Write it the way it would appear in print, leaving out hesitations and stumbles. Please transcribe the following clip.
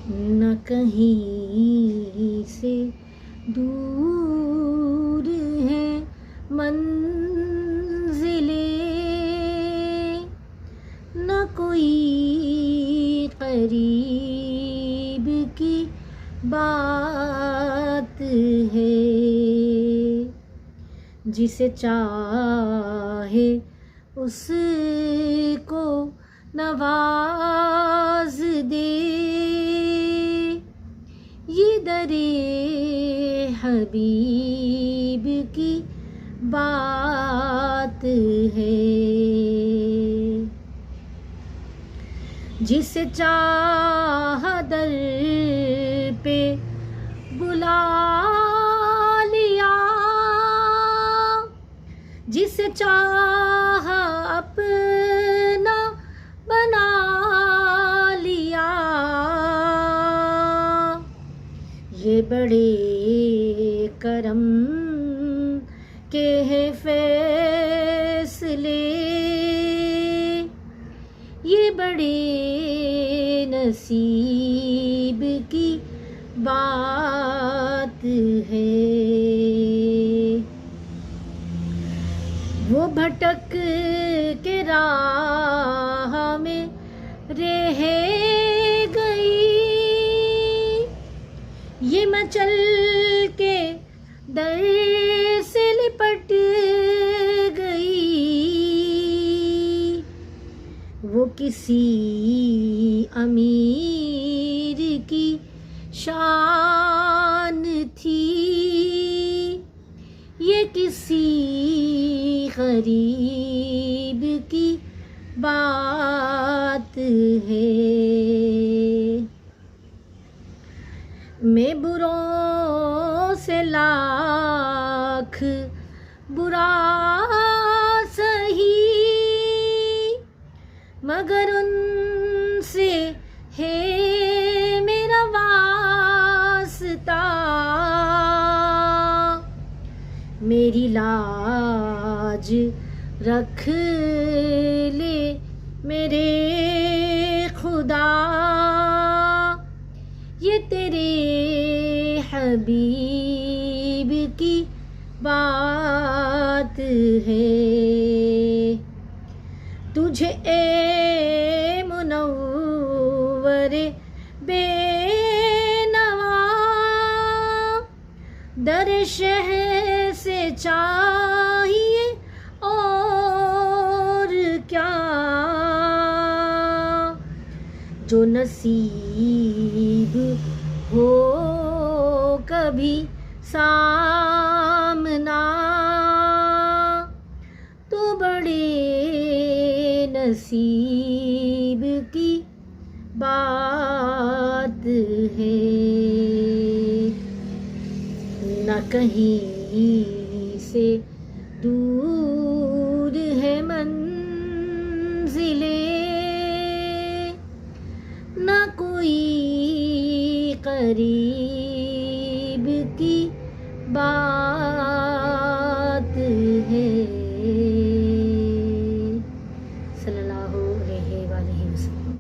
न कहीं से दूर है मंजिलें, न कोई करीब की बात है। जिसे चाहे उसको नवाज दे, ये दरे हबीब की बात है। जिसे चाह दर पे बुला लिया, जिसे चाह अपना बना लिया, ये बड़े करम के हैं फैसले, ये बड़े नसीब की बात है। वो भटक के राह में रह गई, ये मचल के दर से लिपट गई। वो किसी अमीर की शान थी, ये किसी गरीब की बात है। मैं बुरों से लाख बुरा सही, मगर उनसे है मेरा वास्ता। मेरी लाज रख ले मेरे खुदा, ये तेरे हबीब की बात है। तुझे ए मुनव्वरे बेनवा, दर शहर से चाहिए और क्या। जो नसीब हो कभी सामना, तो बड़े नसीब की बात है। न कहीं से दूर है मंजिलें, न कोई करीब की बात